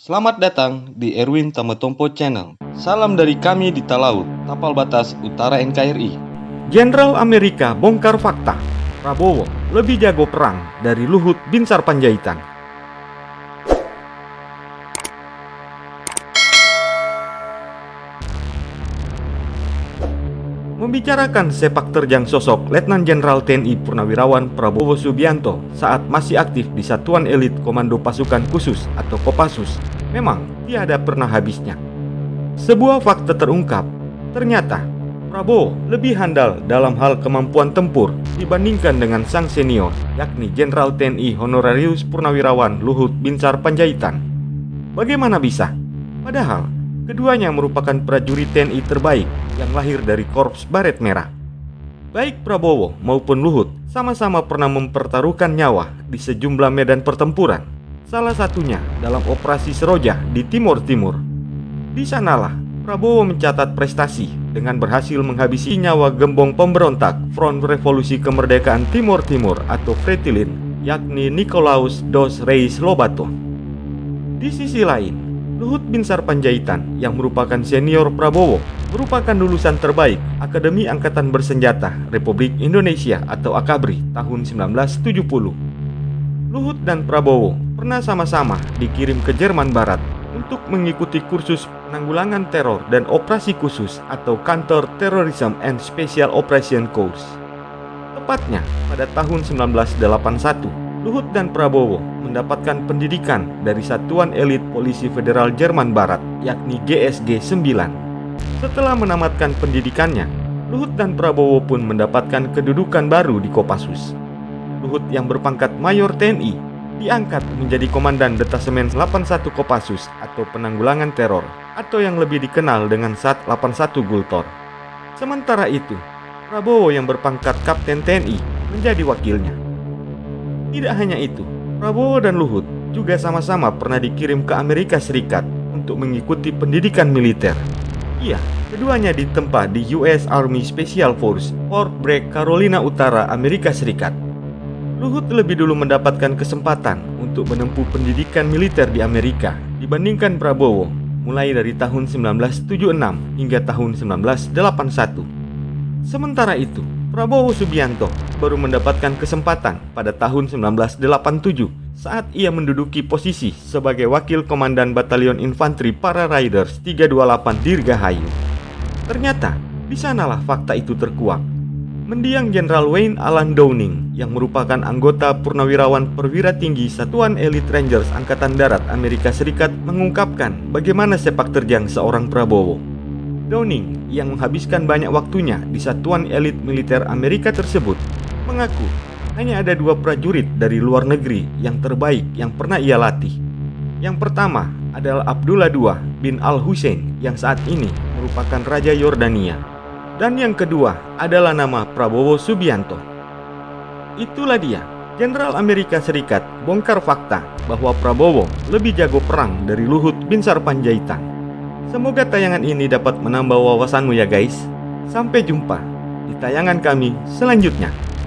Selamat datang di Erwin Tametompo Channel. Salam dari kami di Talaut, Tapal Batas Utara NKRI. Jenderal Amerika bongkar fakta. Prabowo lebih jago perang dari Luhut Binsar Panjaitan. Membicarakan sepak terjang sosok Letnan Jenderal TNI Purnawirawan Prabowo Subianto saat masih aktif di Satuan Elit Komando Pasukan Khusus atau Kopassus, memang tiada pernah habisnya. Sebuah fakta terungkap, ternyata Prabowo lebih handal dalam hal kemampuan tempur dibandingkan dengan sang senior, yakni Jenderal TNI Honorarius Purnawirawan Luhut Binsar Panjaitan. Bagaimana bisa? Padahal keduanya merupakan prajurit TNI terbaik yang lahir dari Korps Baret Merah. Baik Prabowo maupun Luhut sama-sama pernah mempertaruhkan nyawa di sejumlah medan pertempuran. Salah satunya dalam Operasi Seroja di Timur Timur. Di sanalah Prabowo mencatat prestasi dengan berhasil menghabisi nyawa gembong pemberontak Front Revolusi Kemerdekaan Timur Timur atau Fretilin, yakni Nicolaus dos Reis Lobato. Di sisi lain, Luhut Binsar Panjaitan yang merupakan senior Prabowo merupakan lulusan terbaik Akademi Angkatan Bersenjata Republik Indonesia atau AKABRI tahun 1970. Luhut dan Prabowo pernah sama-sama dikirim ke Jerman Barat untuk mengikuti kursus penanggulangan teror dan operasi khusus atau Counter Terrorism and Special Operation Course. Tepatnya pada tahun 1981, Luhut dan Prabowo mendapatkan pendidikan dari Satuan Elit Polisi Federal Jerman Barat, yakni GSG 9. Setelah menamatkan pendidikannya, Luhut dan Prabowo pun mendapatkan kedudukan baru di Kopassus. Luhut yang berpangkat Mayor TNI diangkat menjadi Komandan Detasemen 81 Kopassus atau Penanggulangan Teror atau yang lebih dikenal dengan Sat 81 Gultor. Sementara itu, Prabowo yang berpangkat Kapten TNI menjadi wakilnya. Tidak hanya itu, Prabowo dan Luhut juga sama-sama pernah dikirim ke Amerika Serikat untuk mengikuti pendidikan militer. Iya, keduanya ditempa di US Army Special Force Fort Bragg, Carolina Utara, Amerika Serikat. Luhut lebih dulu mendapatkan kesempatan untuk menempuh pendidikan militer di Amerika dibandingkan Prabowo, mulai dari tahun 1976 hingga tahun 1981. Sementara itu, Prabowo Subianto baru mendapatkan kesempatan pada tahun 1987 saat ia menduduki posisi sebagai Wakil Komandan Batalion Infanteri Para Riders 328 Dirgahayu. Ternyata, di sanalah fakta itu terkuak. Mendiang Jenderal Wayne Allen Downing yang merupakan anggota purnawirawan perwira tinggi Satuan Elit Rangers Angkatan Darat Amerika Serikat mengungkapkan bagaimana sepak terjang seorang Prabowo. Downing yang menghabiskan banyak waktunya di Satuan Elit Militer Amerika tersebut mengaku hanya ada dua prajurit dari luar negeri yang terbaik yang pernah ia latih. Yang pertama adalah Abdullah II bin Al-Hussein yang saat ini merupakan Raja Yordania. Dan yang kedua adalah nama Prabowo Subianto. Itulah dia, Jenderal Amerika Serikat bongkar fakta bahwa Prabowo lebih jago perang dari Luhut Binsar Panjaitan. Semoga tayangan ini dapat menambah wawasanmu ya guys. Sampai jumpa di tayangan kami selanjutnya.